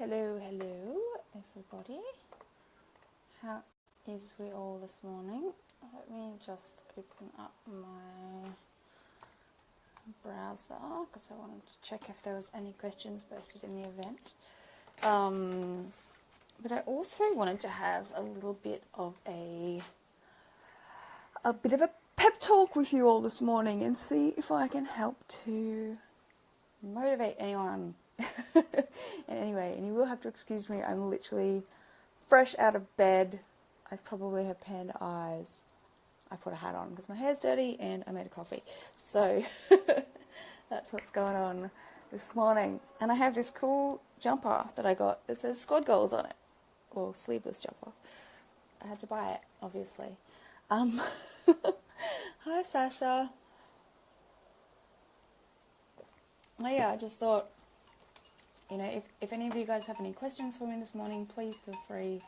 Hello, everybody. How is we all this morning? Let me just open up my browser because I wanted to check if there was any questions posted in the event. But I also wanted to have a little bit of a pep talk with you all this morning and see if I can help to motivate anyone. Anyway, and you will have to excuse me, I'm literally fresh out of bed. I probably have panda eyes. I put a hat on because my hair's dirty and I made a coffee. So that's what's going on this morning. And I have this cool jumper that I got that says squad goals on it. Or sleeveless jumper. I had to buy it, obviously. Hi, Sasha. Oh yeah, I just thought, if any of you guys have any questions for me this morning, please feel free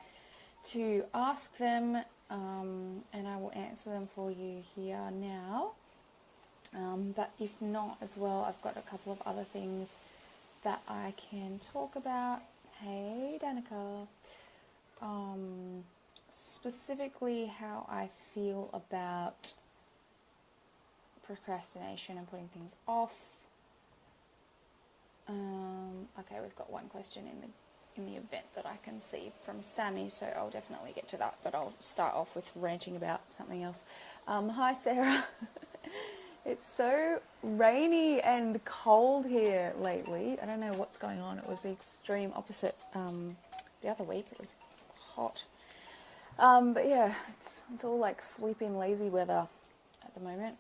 to ask them, and I will answer them for you here now. But if not as well, I've got a couple of other things that I can talk about. Hey, Danica. Specifically how I feel about procrastination and putting things off. Okay, we've got one question in the event that I can see from Sammy, so I'll definitely get to that, but I'll start off with ranting about something else. Hi, Sarah. It's so rainy and cold here lately. I don't know what's going on. It was the extreme opposite the other week. It was hot. But yeah, it's all like sleeping lazy weather at the moment.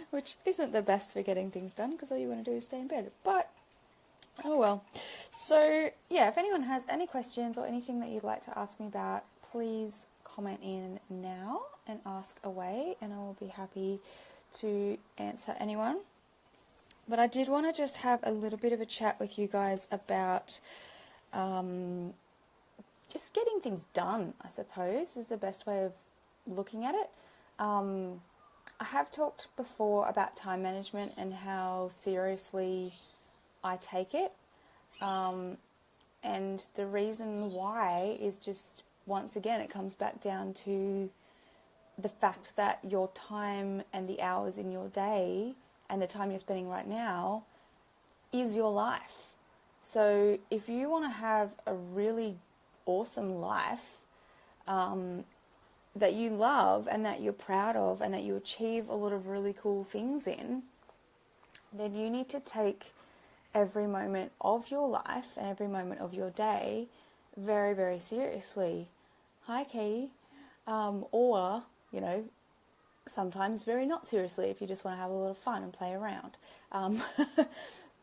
Which isn't the best for getting things done because all you want to do is stay in bed. But, oh well. So, yeah, if anyone has any questions or anything that you'd like to ask me about, please comment in now and ask away, and I will be happy to answer anyone. But I did want to just have a little bit of a chat with you guys about just getting things done, I suppose, is the best way of looking at it. I have talked before about time management and how seriously I take it. And the reason why is just, once again, it comes back down to the fact that your time and the hours in your day and the time you're spending right now is your life. So if you want to have a really awesome life, that you love and that you're proud of and that you achieve a lot of really cool things in, then you need to take every moment of your life and every moment of your day very, very seriously. Hi, Katie. Or, sometimes very not seriously if you just want to have a little fun and play around.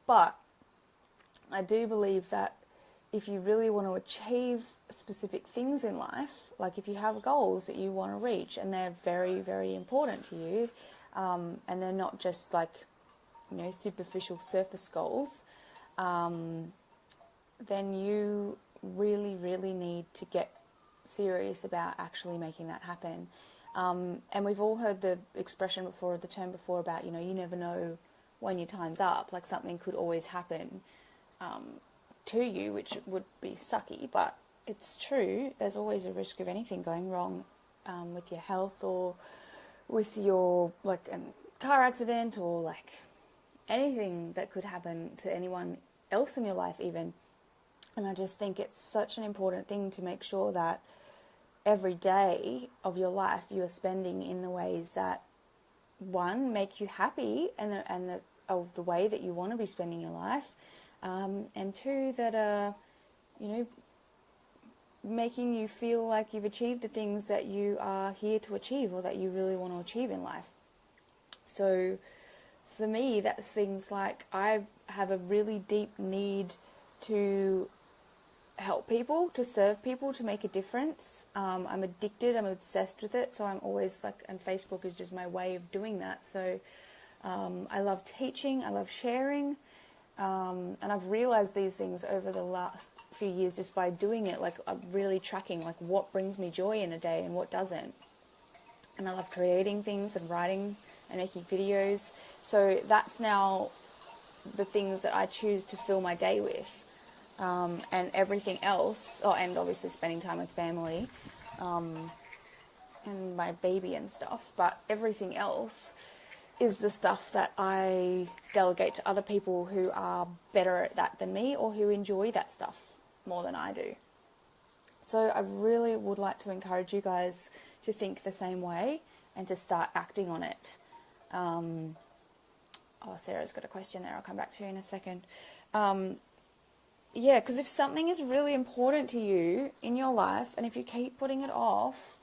But I do believe that if you really want to achieve specific things in life, like if you have goals that you want to reach and they're very, very important to you, and they're not just like, superficial surface goals, then you really, really need to get serious about actually making that happen. And we've all heard the expression before, the term before about, you never know when your time's up, like something could always happen to you, which would be sucky, but it's true. There's always a risk of anything going wrong with your health or with your, like, a car accident or, like, anything that could happen to anyone else in your life even. And I just think it's such an important thing to make sure that every day of your life you are spending in the ways that, one, make you happy and the way that you want to be spending your life, and two, that are, making you feel like you've achieved the things that you are here to achieve or that you really want to achieve in life. So for me, that's things like I have a really deep need to help people, to serve people, to make a difference. I'm addicted, I'm obsessed with it, so I'm always and Facebook is just my way of doing that. So I love teaching, I love sharing. And I've realized these things over the last few years just by doing it. Like, I'm really tracking what brings me joy in a day and what doesn't. And I love creating things and writing and making videos. So that's now the things that I choose to fill my day with. and everything else, and obviously spending time with family, and my baby and stuff, but everything else is the stuff that I delegate to other people who are better at that than me, or who enjoy that stuff more than I do. So I really would like to encourage you guys to think the same way and to start acting on it. Sarah's got a question there, I'll come back to you in a second. Because if something is really important to you in your life, and if you keep putting it off,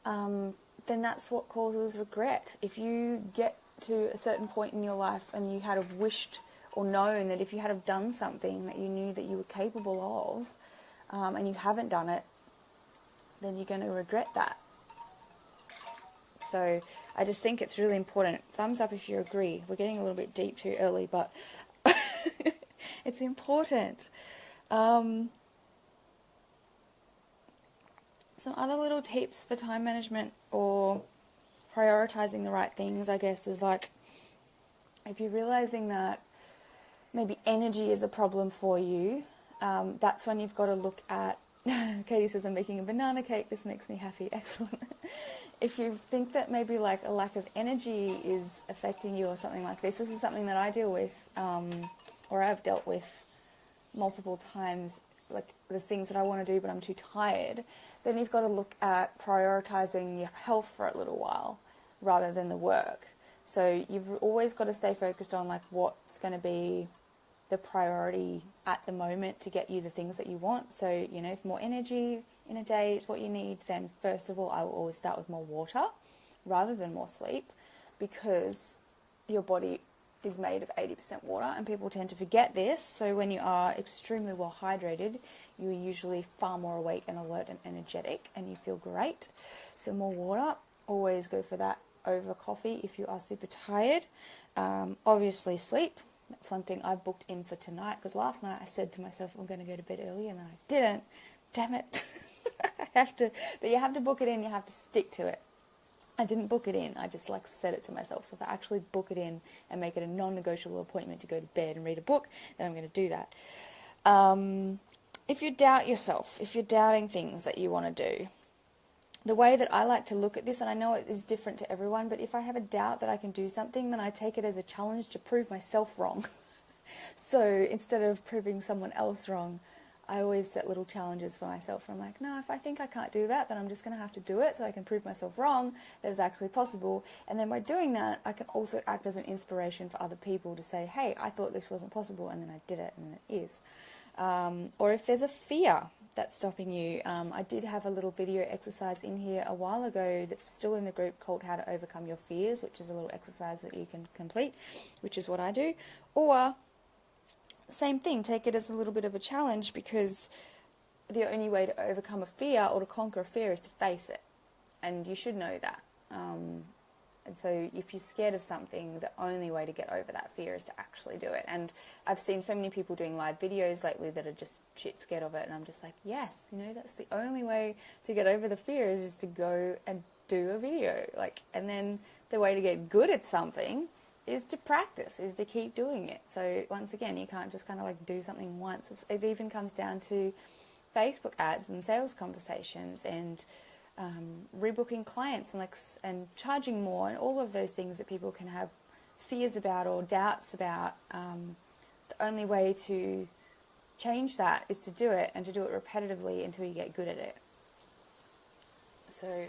then that's what causes regret. If you get to a certain point in your life and you had have wished or known that if you had have done something that you knew that you were capable of, and you haven't done it, then you're going to regret that. So I just think it's really important. Thumbs up if you agree. We're getting a little bit deep too early, but it's important. Some other little tips for time management or prioritizing the right things, I guess, is like, if you're realizing that maybe energy is a problem for you, that's when you've got to look at, Katie says, I'm making a banana cake, this makes me happy, excellent. If you think that maybe like a lack of energy is affecting you or something like this is something that I deal with, or I've dealt with multiple times, like there's things that I want to do but I'm too tired, then you've got to look at prioritizing your health for a little while rather than the work. So you've always got to stay focused on like what's going to be the priority at the moment to get you the things that you want. So, you know, if more energy in a day is what you need, then first of all, I will always start with more water rather than more sleep, because your body is made of 80% water, and people tend to forget this. So when you are extremely well hydrated, you're usually far more awake and alert and energetic, and you feel great. So more water, always go for that over coffee if you are super tired. Obviously sleep. That's one thing I booked in for tonight, because last night I said to myself I'm going to go to bed early and then I didn't. Damn it. I have to, but you have to book it in, you have to stick to it. I didn't book it in, I just like said it to myself. So if I actually book it in and make it a non-negotiable appointment to go to bed and read a book, then I'm going to do that. If you doubt yourself, if you're doubting things that you want to do, the way that I like to look at this, and I know it is different to everyone, but if I have a doubt that I can do something, then I take it as a challenge to prove myself wrong. So instead of proving someone else wrong, I always set little challenges for myself. I'm like, no, if I think I can't do that, then I'm just going to have to do it so I can prove myself wrong that it's actually possible. And then by doing that, I can also act as an inspiration for other people to say, hey, I thought this wasn't possible, and then I did it, and then it is. Or if there's a fear that's stopping you, I did have a little video exercise in here a while ago that's still in the group called How to Overcome Your Fears, which is a little exercise that you can complete, which is what I do. Or same thing, take it as a little bit of a challenge, because the only way to overcome a fear or to conquer a fear is to face it, and you should know that. And so if you're scared of something, the only way to get over that fear is to actually do it. And I've seen so many people doing live videos lately that are just shit scared of it, and I'm just like, yes, you know, that's the only way to get over the fear, is just to go and do a video. Like, and then the way to get good at something is to practice, is to keep doing it. So once again, you can't just kind of like do something once. It even comes down to Facebook ads and sales conversations and rebooking clients and charging more, and all of those things that people can have fears about or doubts about. The only way to change that is to do it, and to do it repetitively until you get good at it. So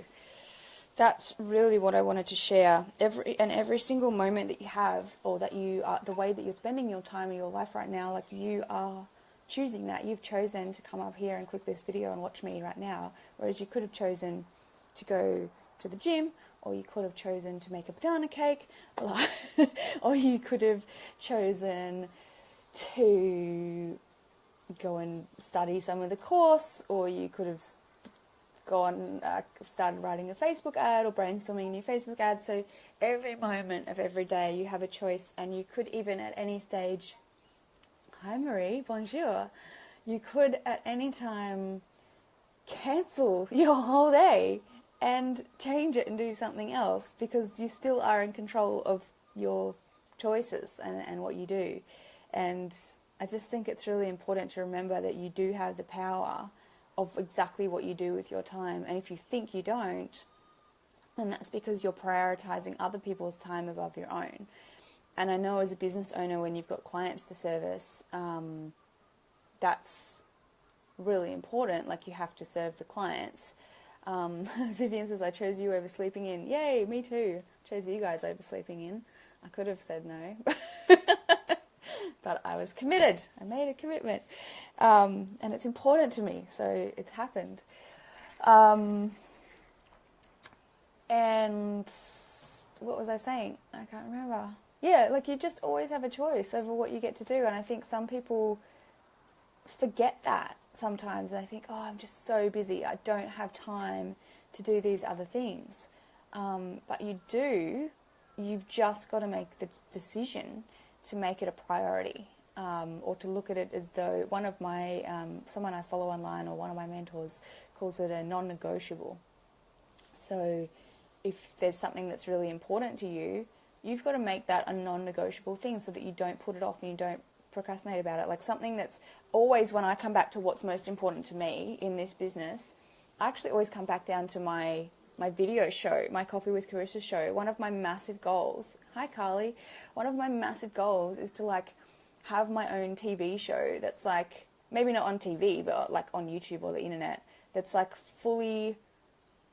that's really what I wanted to share. Every single moment that you have, or that you are, the way that you're spending your time in your life right now, like you are choosing that. You've chosen to come up here and click this video and watch me right now, whereas you could have chosen to go to the gym, or you could have chosen to make a banana cake, or you could have chosen to go and study some of the course, or you could have started writing a Facebook ad or brainstorming a new Facebook ad. So every moment of every day you have a choice, and you could even at any stage, hi Marie, bonjour, you could at any time cancel your whole day and change it and do something else, because you still are in control of your choices and what you do. And I just think it's really important to remember that you do have the power of exactly what you do with your time. And if you think you don't, then that's because you're prioritizing other people's time above your own. And I know as a business owner, when you've got clients to service, that's really important. Like, you have to serve the clients. Vivian says, I chose you over sleeping in. Yay, me too. Chose you guys over sleeping in. I could have said no. But I was committed. I made a commitment. And it's important to me, so it's happened. And what was I saying? I can't remember. Yeah, like, you just always have a choice over what you get to do. And I think some people forget that sometimes. They think, oh, I'm just so busy. I don't have time to do these other things. But you do. You've just got to make the decision to make it a priority, or to look at it as though one of my, someone I follow online, or one of my mentors calls it a non-negotiable. So if there's something that's really important to you, you've got to make that a non-negotiable thing so that you don't put it off and you don't procrastinate about it. Like, something that's always, when I come back to what's most important to me in this business, I actually always come back down to my video show, my Coffee with Carissa show. One of my massive goals, hi Carly, one of my massive goals is to, like, have my own TV show that's, like, maybe not on TV, but like on YouTube or the internet, that's like fully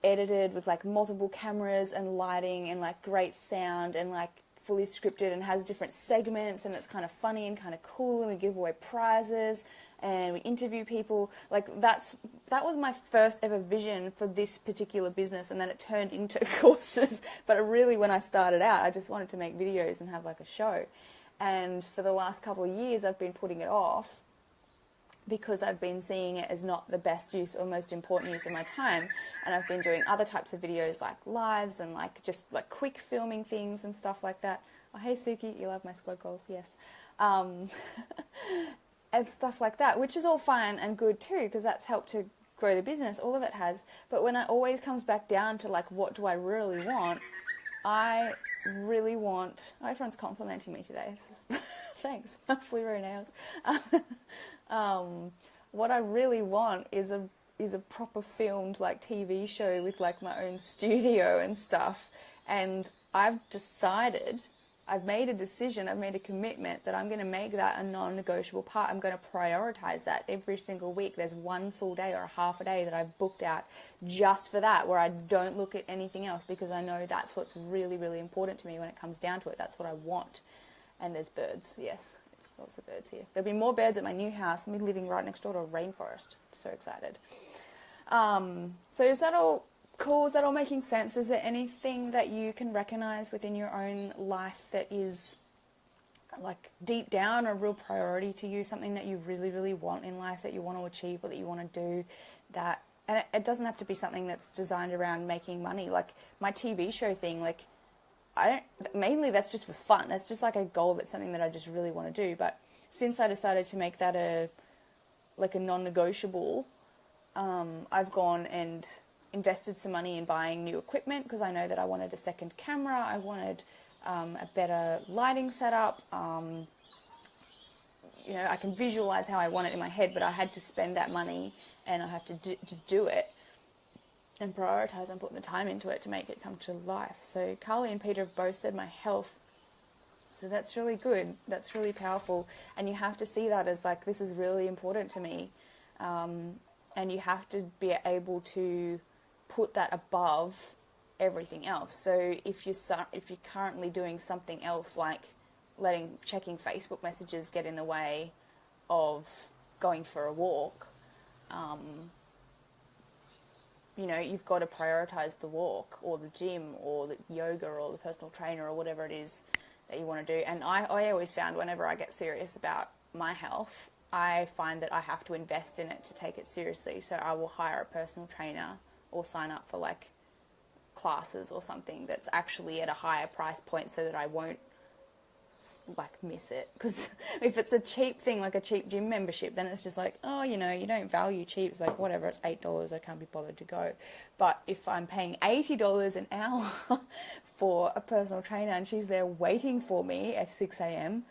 edited with like multiple cameras and lighting and like great sound and like fully scripted and has different segments, and it's kind of funny and kind of cool, and we give away prizes and we interview people. Like, that was my first ever vision for this particular business, and then it turned into courses. But really, when I started out, I just wanted to make videos and have like a show. And for the last couple of years, I've been putting it off because I've been seeing it as not the best use or most important use of my time. And I've been doing other types of videos, like lives and like just like quick filming things and stuff like that. Oh, hey Suki, you love my squad goals, yes. And stuff like that, which is all fine and good too, because that's helped to grow the business. All of it has. But when it always comes back down to like, what do I really want? I really want... Oh, everyone's complimenting me today. Thanks. Fluoro nails. What I really want is a proper filmed like TV show with like my own studio and stuff. And I've decided, I've made a decision, I've made a commitment that I'm going to make that a non-negotiable part. I'm going to prioritize that every single week. There's one full day or a half a day that I've booked out just for that, where I don't look at anything else, because I know that's what's really, really important to me when it comes down to it. That's what I want. And there's birds, yes. There's lots of birds here. There'll be more birds at my new house. I'm living right next door to a rainforest. So excited. So is that all cool? Is that all making sense? Is there anything that you can recognize within your own life that is like deep down a real priority to you, something that you really, really want in life, that you want to achieve or that you want to do, that, and it doesn't have to be something that's designed around making money. Like my TV show thing, like mainly that's just for fun. That's just like a goal. That's something that I just really want to do. But since I decided to make that a non-negotiable, I've gone and invested some money in buying new equipment, because I know that I wanted a second camera. I wanted a better lighting setup. You know, I can visualize how I want it in my head, but I had to spend that money, and I have to just do it and prioritize and put the time into it to make it come to life. So Carly and Peter have both said my health. So that's really good. That's really powerful. And you have to see that as like, this is really important to me. And you have to be able to put that above everything else. So if you're currently doing something else, like checking Facebook messages get in the way of going for a walk, you know, you've got to prioritize the walk or the gym or the yoga or the personal trainer or whatever it is that you want to do. And I always found whenever I get serious about my health, I find that I have to invest in it to take it seriously. So I will hire a personal trainer or sign up for like classes or something that's actually at a higher price point, so that I won't like miss it. Because if it's a cheap thing, like a cheap gym membership, then it's just like, oh, you know, you don't value cheap. It's like, whatever, it's $8, I can't be bothered to go. But if I'm paying $80 an hour for a personal trainer and she's there waiting for me at 6 a.m,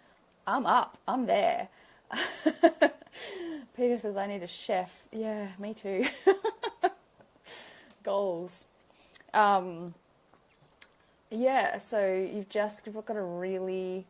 I'm up, I'm there. Peter says, I need a chef. Yeah, me too. Goals. Yeah, so you've got to really,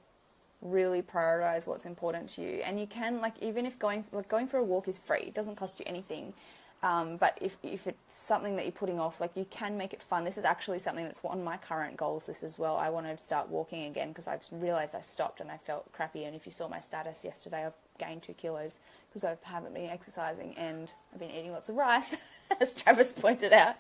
really prioritize what's important to you. And you can, like, even if going for a walk is free, it doesn't cost you anything. But if it's something that you're putting off, like, you can make it fun. This is actually something that's on my current goals list as well. I want to start walking again because I've realised I stopped and I felt crappy. And if you saw my status yesterday, I've gained 2 kilos because I haven't been exercising and I've been eating lots of rice, as Travis pointed out.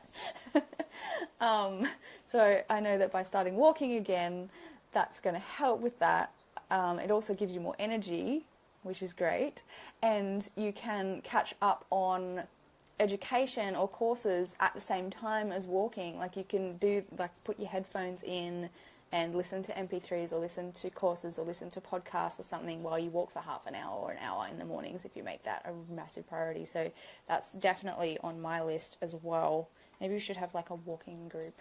So I know that by starting walking again, that's going to help with that. It also gives you more energy, which is great. And you can catch up on education or courses at the same time as walking. Like, you can do, like, put your headphones in and listen to MP3s or listen to courses or listen to podcasts or something while you walk for half an hour or an hour in the mornings, if you make that a massive priority. So that's definitely on my list as well. Maybe we should have, like, a walking group.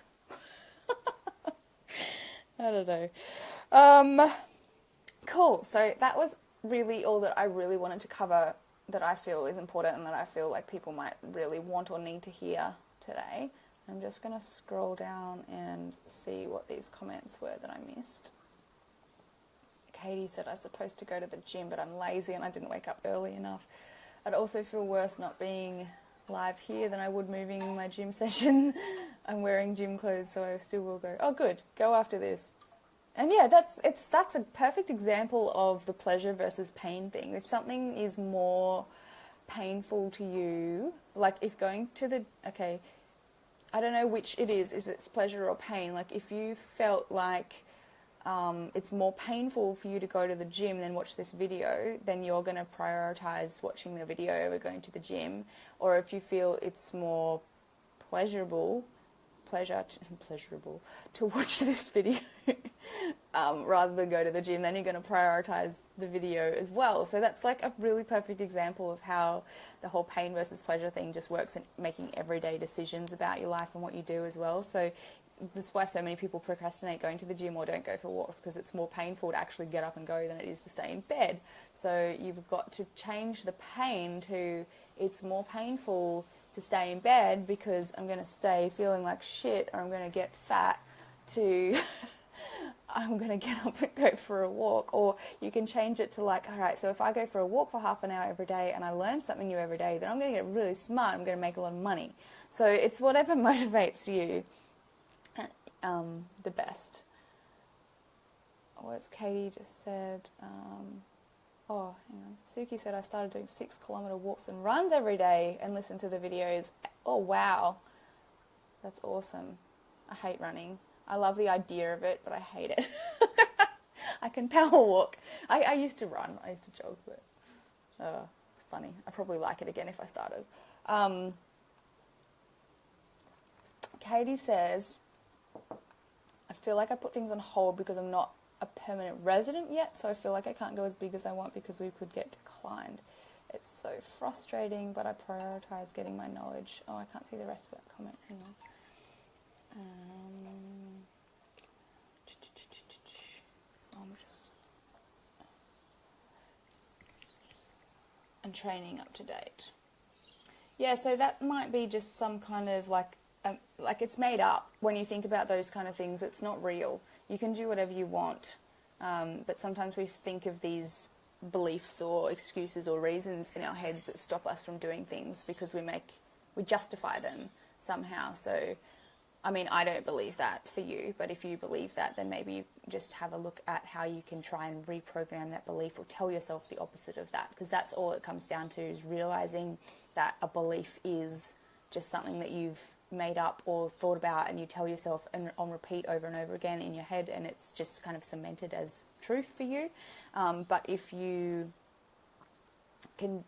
I don't know. Cool. So that was really all that I really wanted to cover, that I feel is important and that I feel like people might really want or need to hear today. I'm just going to scroll down and see what these comments were that I missed. Katie said, I'm supposed to go to the gym, but I'm lazy and I didn't wake up early enough. I'd also feel worse not being live here than I would moving my gym session. I'm wearing gym clothes, so I still will go. Oh, good. Go after this. And yeah, that's a perfect example of the pleasure versus pain thing. If something is more painful to you, like if going to the, okay, I don't know which it is it's pleasure or pain. Like, if you felt like it's more painful for you to go to the gym than watch this video, then you're going to prioritize watching the video over going to the gym. Or if you feel it's more pleasurable to watch this video rather than go to the gym, then you're going to prioritize the video as well. So that's like a really perfect example of how the whole pain versus pleasure thing just works in making everyday decisions about your life and what you do as well. So that's why so many people procrastinate going to the gym or don't go for walks, because it's more painful to actually get up and go than it is to stay in bed. So you've got to change the pain to, it's more painful to stay in bed because I'm going to stay feeling like shit, or I'm going to get fat, to I'm going to get up and go for a walk. Or you can change it to, like, all right, so if I go for a walk for half an hour every day and I learn something new every day, then I'm going to get really smart. I'm going to make a lot of money. So it's whatever motivates you the best. What's Katie just said? Oh, hang on. Suki said, I started doing 6-kilometer walks and runs every day and listen to the videos. Oh, wow. That's awesome. I hate running. I love the idea of it, but I hate it. I can power walk. I used to run. I used to jog, but it's funny. I'd probably like it again if I started. Katie says, I feel like I put things on hold because I'm not a permanent resident yet, so I feel like I can't go as big as I want because we could get declined. It's so frustrating, but I prioritize getting my knowledge. Oh, I can't see the rest of that comment. Hang on. I'm training up to date. Yeah, so that might be just some kind of like it's made up. When you think about those kind of things, it's not real. You can do whatever you want, but sometimes we think of these beliefs or excuses or reasons in our heads that stop us from doing things because we justify them somehow. So, I mean, I don't believe that for you, but if you believe that, then maybe you just have a look at how you can try and reprogram that belief, or tell yourself the opposite of that, because that's all it comes down to, is realizing that a belief is just something that you've made up or thought about, and you tell yourself and on repeat over and over again in your head, and it's just kind of cemented as truth for you. But if you can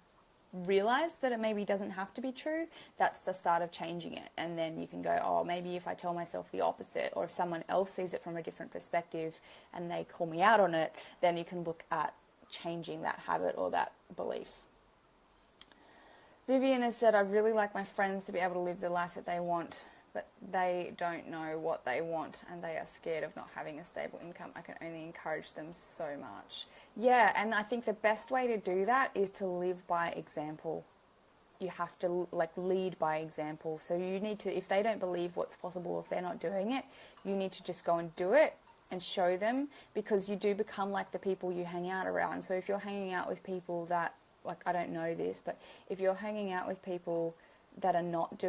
realize that it maybe doesn't have to be true, that's the start of changing it. And then you can go, oh, maybe if I tell myself the opposite, or if someone else sees it from a different perspective and they call me out on it, then you can look at changing that habit or that belief. Vivian has said, I'd really like my friends to be able to live the life that they want, but they don't know what they want and they are scared of not having a stable income. I can only encourage them so much. Yeah, and I think the best way to do that is to live by example. You have to lead by example. So you need to, if they don't believe what's possible, if they're not doing it, you need to just go and do it and show them, because you do become like the people you hang out around. So if you're hanging out with people that, I don't know this, but if you're hanging out with people that are not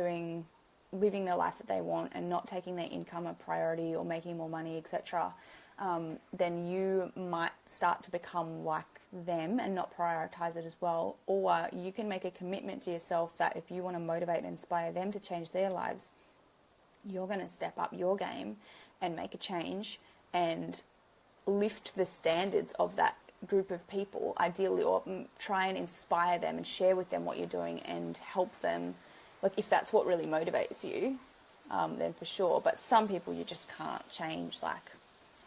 living the life that they want and not taking their income a priority or making more money, etc., then you might start to become like them and not prioritize it as well. Or you can make a commitment to yourself that if you want to motivate and inspire them to change their lives, you're going to step up your game and make a change and lift the standards of that group of people, ideally, or try and inspire them and share with them what you're doing and help them. If that's what really motivates you, then for sure. But some people you just can't change.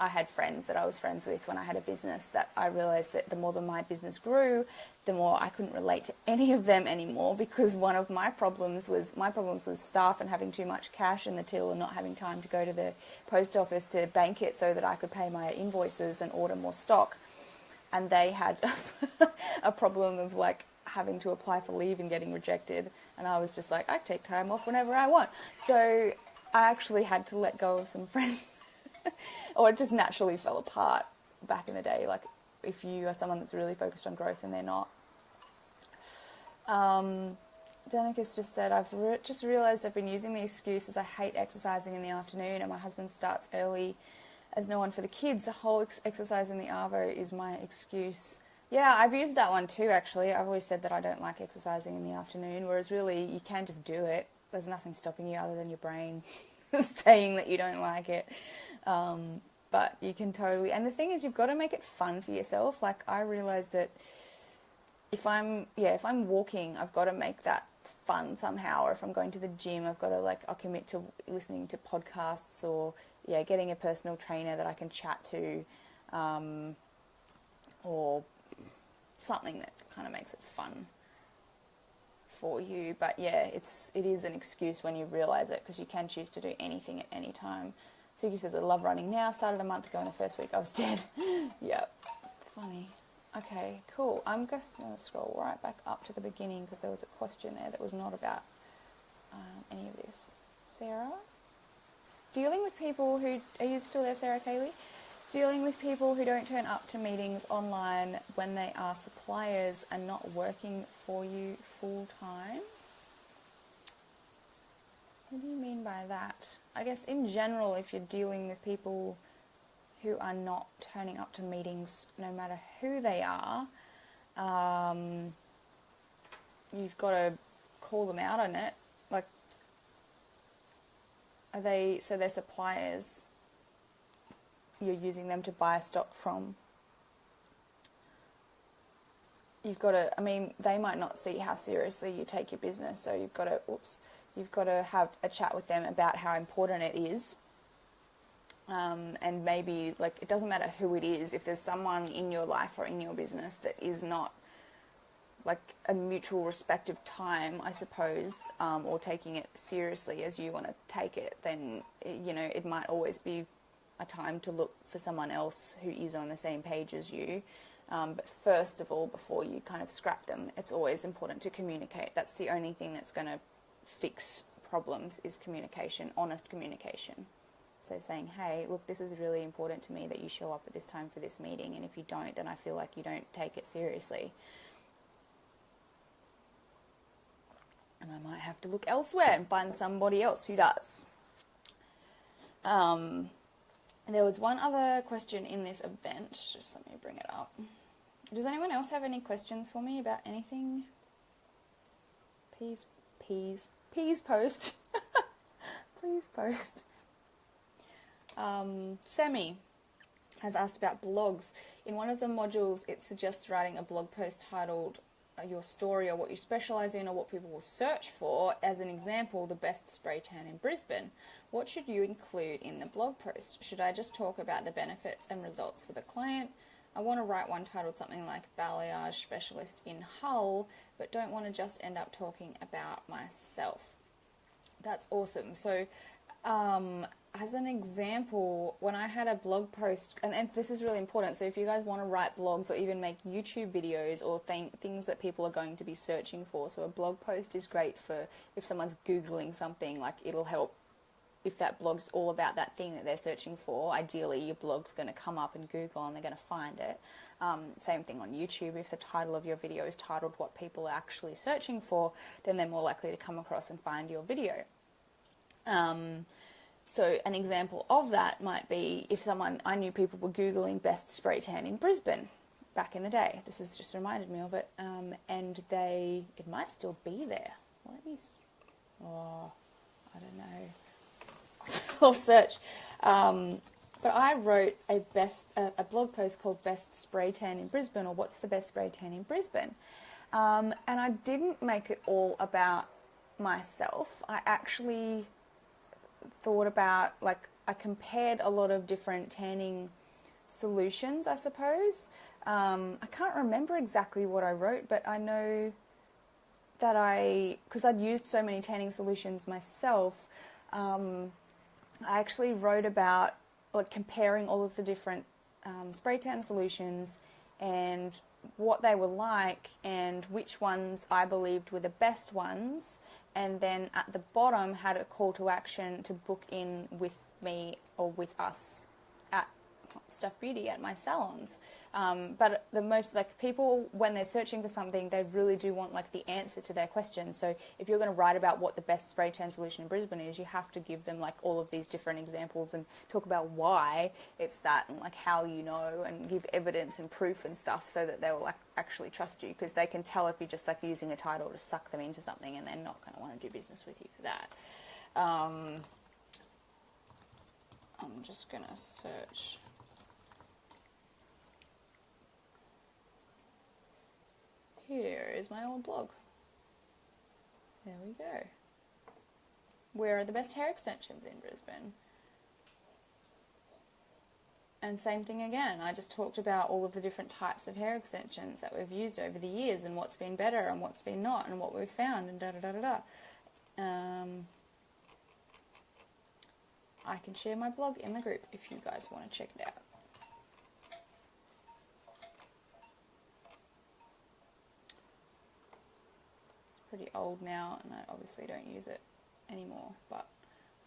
I had friends that I was friends with when I had a business that I realised that the more that my business grew, the more I couldn't relate to any of them anymore, because one of my problems was staff and having too much cash in the till and not having time to go to the post office to bank it so that I could pay my invoices and order more stock. And they had a problem of having to apply for leave and getting rejected. And I was just I take time off whenever I want. So I actually had to let go of some friends. Or it just naturally fell apart back in the day. If you are someone that's really focused on growth and they're not. Danica's just said, I've just realised I've been using the excuse as I hate exercising in the afternoon and my husband starts early as no one for the kids. The whole exercise in the Arvo is my excuse. Yeah, I've used that one too, actually. I've always said that I don't like exercising in the afternoon, whereas really you can just do it. There's nothing stopping you other than your brain saying that you don't like it. But you can totally... And the thing is, you've got to make it fun for yourself. I realise that if I'm walking, I've got to make that fun somehow. Or if I'm going to the gym, I've got to, I'll commit to listening to podcasts or, getting a personal trainer that I can chat to, or something that kind of makes it fun for you. But it is an excuse when you realise it, because you can choose to do anything at any time. Suki says, I love running now. Started a month ago, and the first week I was dead. Yep. Funny. Okay, cool. I'm just going to scroll right back up to the beginning, because there was a question there that was not about any of this. Sarah? Dealing with people who... Are you still there, Sarah Kaylee? Dealing with people who don't turn up to meetings online when they are suppliers and not working for you full time? What do you mean by that? I guess in general, if you're dealing with people who are not turning up to meetings, no matter who they are, you've got to call them out on it. They're suppliers. You're using them to buy stock from. You've got to, they might not see how seriously you take your business, so you've got to have a chat with them about how important it is. And maybe, it doesn't matter who it is, if there's someone in your life or in your business that is not, a mutual respect of time, I suppose, or taking it seriously as you want to take it, then, it might always be a time to look for someone else who is on the same page as you. But first of all, before you kind of scrap them, it's always important to communicate. That's the only thing that's going to fix problems, is communication, honest communication. So saying, hey, look, this is really important to me that you show up at this time for this meeting, and if you don't, then I feel like you don't take it seriously. And I might have to look elsewhere and find somebody else who does. There was one other question in this event. Just let me bring it up. Does anyone else have any questions for me about anything? Please post. Please post. Semi has asked about blogs. In one of the modules, it suggests writing a blog post titled your story or what you specialise in or what people will search for. As an example, the best spray tan in Brisbane. What should you include in the blog post? Should I just talk about the benefits and results for the client? I want to write one titled something like balayage specialist in Hull, but don't want to just end up talking about myself. That's awesome. So As an example, when I had a blog post, and this is really important, so if you guys want to write blogs or even make YouTube videos or things that people are going to be searching for, so a blog post is great for if someone's Googling something, like it'll help if that blog's all about that thing that they're searching for. Ideally, your blog's going to come up in Google and they're going to find it. Same thing on YouTube. If the title of your video is titled what people are actually searching for, then they're more likely to come across and find your video. So an example of that might be if I knew people were Googling best spray tan in Brisbane back in the day. This has just reminded me of it. And it might still be there. I don't know. I'll search. But I wrote a blog post called Best Spray Tan in Brisbane, or What's the Best Spray Tan in Brisbane? And I didn't make it all about myself. I actually thought about, I compared a lot of different tanning solutions, I suppose. I can't remember exactly what I wrote, but I know that because I'd used so many tanning solutions myself, I actually wrote about comparing all of the different spray tan solutions and what they were like and which ones I believed were the best ones, and then at the bottom had a call to action to book in with me or with us at Stuff Beauty, at my salons. But the most, people, when they're searching for something, they really do want the answer to their question. So if you're going to write about what the best spray tan solution in Brisbane is, you have to give them all of these different examples and talk about why it's that and how you know, and give evidence and proof and stuff so that they will actually trust you, because they can tell if you're just using a title to suck them into something, and they're not going to want to do business with you for that. I'm just going to search. Here is my old blog. There we go. Where are the best hair extensions in Brisbane? And same thing again. I just talked about all of the different types of hair extensions that we've used over the years and what's been better and what's been not and what we've found and da-da-da-da-da. I can share my blog in the group if you guys want to check it out. Pretty old now, and I obviously don't use it anymore, but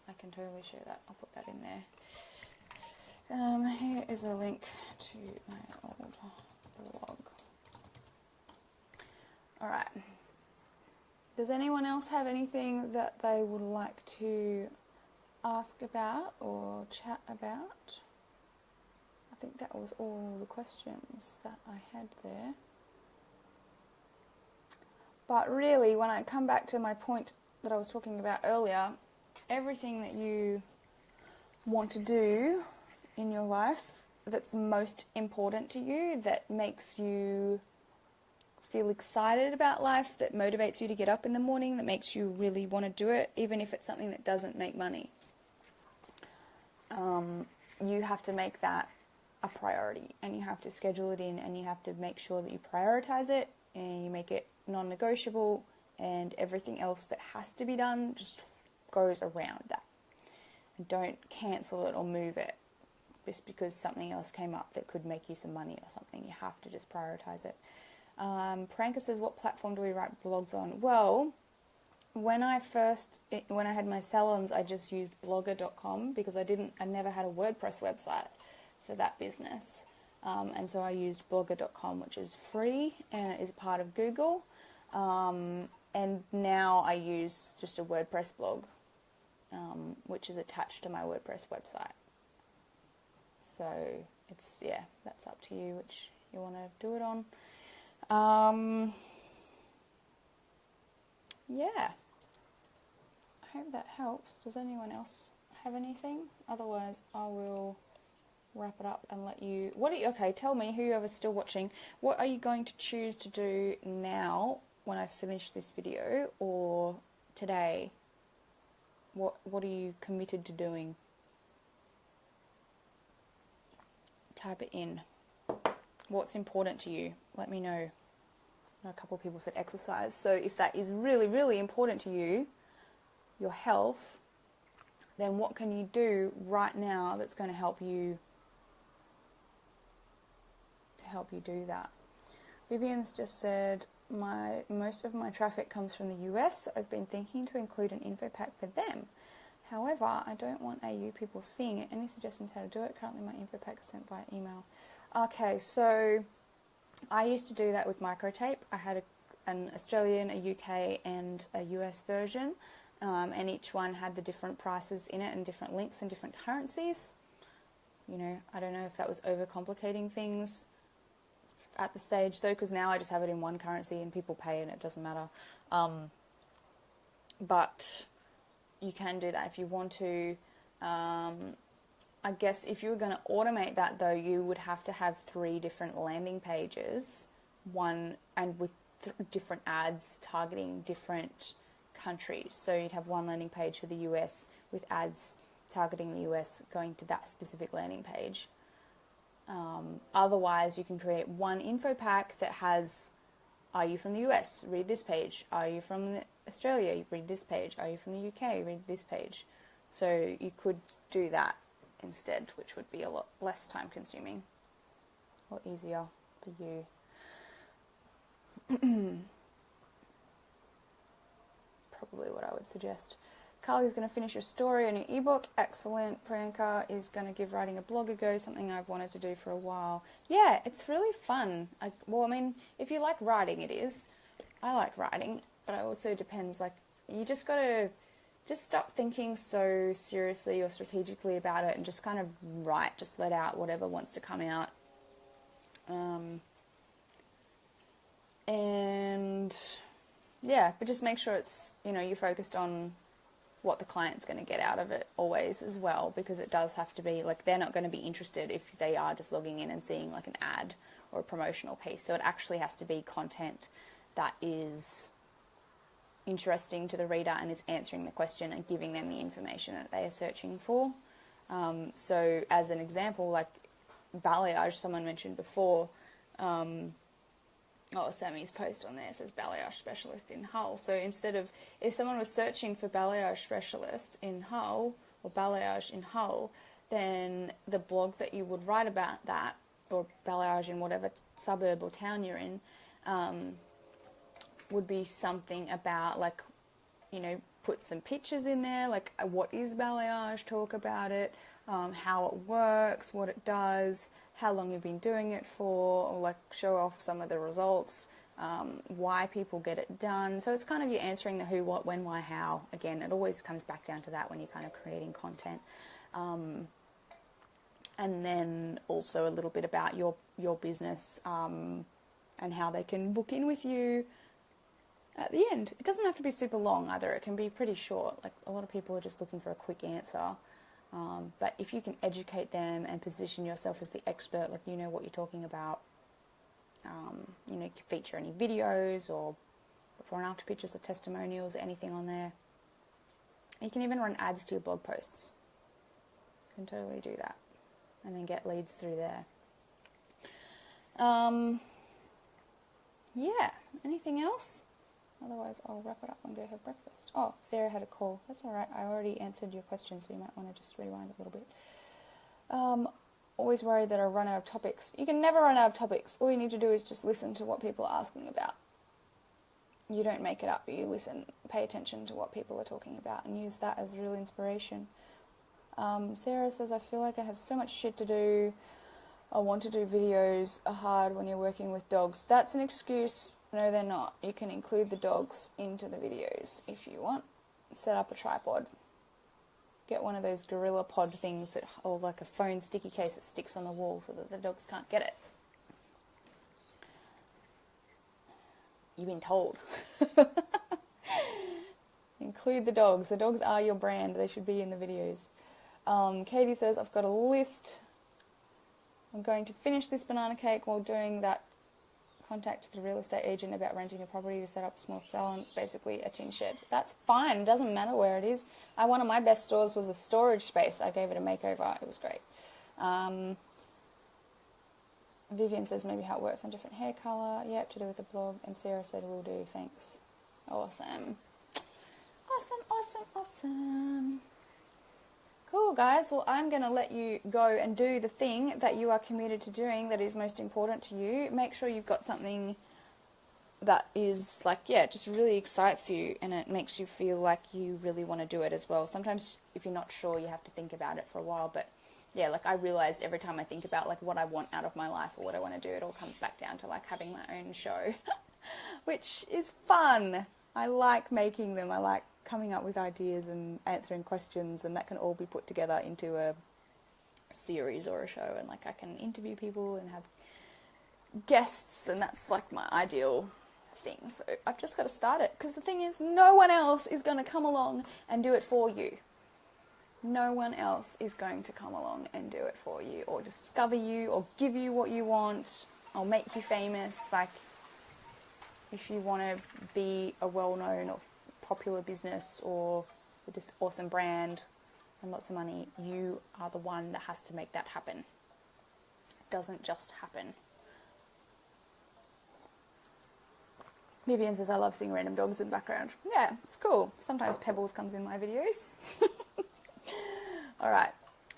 I can totally share that. I'll put that in there. Here is a link to my old blog. Alright. Does anyone else have anything that they would like to ask about or chat about? I think that was all the questions that I had there. But really, when I come back to my point that I was talking about earlier, everything that you want to do in your life that's most important to you, that makes you feel excited about life, that motivates you to get up in the morning, that makes you really want to do it, even if it's something that doesn't make money, you have to make that a priority, and you have to schedule it in, and you have to make sure that you prioritize it, and you make it non-negotiable, and everything else that has to be done just goes around that. Don't cancel it or move it just because something else came up that could make you some money or something. You have to just prioritize it. Pranker says, what platform do we write blogs on? Well, when I had my salons, I just used blogger.com because I never had a WordPress website for that business. And so I used blogger.com, which is free and it is part of Google. And now I use just a WordPress blog, which is attached to my WordPress website. So it's, that's up to you which you want to do it on. I hope that helps. Does anyone else have anything? Otherwise, I will wrap it up and let you... Okay, tell me, whoever's still watching, what are you going to choose to do now when I finish this video, or today? What are you committed to doing? Type it in. What's important to you? Let me know. A couple of people said exercise. So if that is really, really important to you, your health, then what can you do right now that's going to help you do that? Vivian's just said, most of my traffic comes from the US. I've been thinking to include an info pack for them. However, I don't want AU people seeing it. Any suggestions how to do it? Currently my info pack is sent by email. Okay, so I used to do that with microtape. I had an Australian, a UK and a US version, and each one had the different prices in it and different links and different currencies. You know, I don't know if that was overcomplicating things at the stage though, because now I just have it in one currency and people pay and it doesn't matter. But you can do that if you want to. I guess if you were going to automate that though, you would have to have 3 different landing pages, one and with different ads targeting different countries. So you'd have one landing page for the US with ads targeting the US going to that specific landing page. Otherwise, you can create one info pack that has, are you from the US? Read this page. Are you from Australia? Read this page. Are you from the UK? Read this page. So you could do that instead, which would be a lot less time consuming or easier for you. Probably what I would suggest. Carly's going to finish your story and your ebook. Excellent. Priyanka is going to give writing a blog a go, something I've wanted to do for a while. Yeah, it's really fun. If you like writing, it is. I like writing, but it also depends, you just got to stop thinking so seriously or strategically about it and just kind of write, just let out whatever wants to come out. But just make sure it's, you're focused on what the client's going to get out of it always as well, because it does have to be, they're not going to be interested if they are just logging in and seeing an ad or a promotional piece. So it actually has to be content that is interesting to the reader and is answering the question and giving them the information that they are searching for. So as an example, balayage, someone mentioned before, Sammy's post on there says balayage specialist in Hull. So instead of, if someone was searching for balayage specialist in Hull or balayage in Hull, then the blog that you would write about that, or balayage in whatever suburb or town you're in, would be something about put some pictures in there, what is balayage, talk about it, how it works, what it does, how long you've been doing it for, or show off some of the results, why people get it done. So it's kind of you answering the who, what, when, why, how. Again, it always comes back down to that when you're kind of creating content. And then also a little bit about your business and how they can book in with you at the end. It doesn't have to be super long either. It can be pretty short. A lot of people are just looking for a quick answer. But if you can educate them and position yourself as the expert, you know what you're talking about, you can feature any videos or before and after pictures of testimonials or anything on there. You can even run ads to your blog posts. You can totally do that. And then get leads through there. Anything else? Otherwise, I'll wrap it up and go have breakfast. Oh, Sarah had a call. That's all right. I already answered your question, so you might want to just rewind a little bit. Always worried that I'll run out of topics. You can never run out of topics. All you need to do is just listen to what people are asking about. You don't make it up. You listen. Pay attention to what people are talking about and use that as real inspiration. Sarah says, I feel like I have so much shit to do. I want to do videos are hard when you're working with dogs. That's an excuse. No, they're not. You can include the dogs into the videos if you want. Set up a tripod. Get one of those gorilla pod things or a phone sticky case that sticks on the wall so that the dogs can't get it. You've been told. Include the dogs. The dogs are your brand. They should be in the videos. Katie says, I've got a list. I'm going to finish this banana cake while doing that. Contact the real estate agent about renting a property to set up a small salon. It's basically a tin shed. That's fine. It doesn't matter where it is. One of my best stores was a storage space. I gave it a makeover. It was great. Vivian says maybe how it works on different hair colour. Yep, to do with the blog. And Sarah said will do. Thanks. Awesome. Awesome. Cool, guys. Well, I'm going to let you go and do the thing that you are committed to doing that is most important to you. Make sure you've got something that is like, yeah, just really excites you and it makes you feel like you really want to do it as well. Sometimes if you're not sure, you have to think about it for a while, but yeah, like I realized every time I think about like what I want out of my life or what I want to do, it all comes back down to like having my own show, which is fun. I like making them. I like coming up with ideas and answering questions, and that can all be put together into a series or a show, and like I can interview people and have guests, and that's like my ideal thing. So I've just got to start it, because the thing is, no one else is going to come along and do it for you. No one else is going to come along and do it for you, or discover you, or give you what you want, or make you famous. Like, if you want to be a well-known or popular business or with this awesome brand and lots of money, you are the one that has to make that happen. It doesn't just happen. Vivian says, I love seeing random dogs in the background. Yeah, it's cool. Sometimes Pebbles comes in my videos. Alright,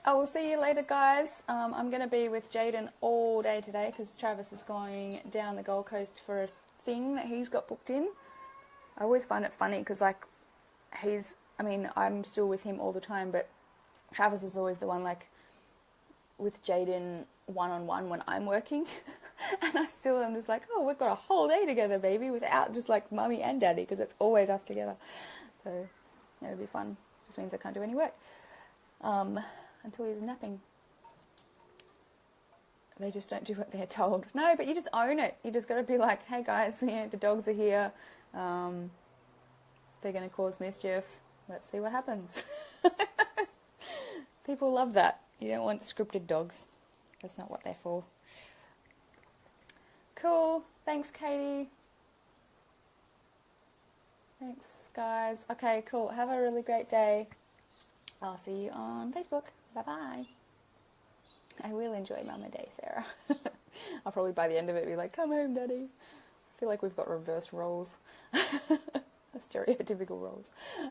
I will see you later, guys. I'm going to be with Jaden all day today because Travis is going down the Gold Coast for a thing that he's got booked in. I always find it funny because, like, I'm still with him all the time, but Travis is always the one, like, with Jaden one-on-one when I'm working. And I'm just like, oh, we've got a whole day together, baby, without just, like, mummy and daddy, because it's always us together. So, yeah, it'll be fun. Just means I can't do any work until he's napping. They just don't do what they're told. No, but you just own it. You just got to be like, hey, guys, the dogs are here. They're going to cause mischief. Let's see what happens. People love that. You don't want scripted dogs. That's not what they're for. Cool. Thanks, Katie. Thanks, guys. Okay, cool. Have a really great day. I'll see you on Facebook. Bye-bye. I will enjoy Mama Day, Sarah. I'll probably by the end of it be like, come home, Daddy. I feel like we've got reverse roles. Stereotypical roles.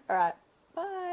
Alright, bye.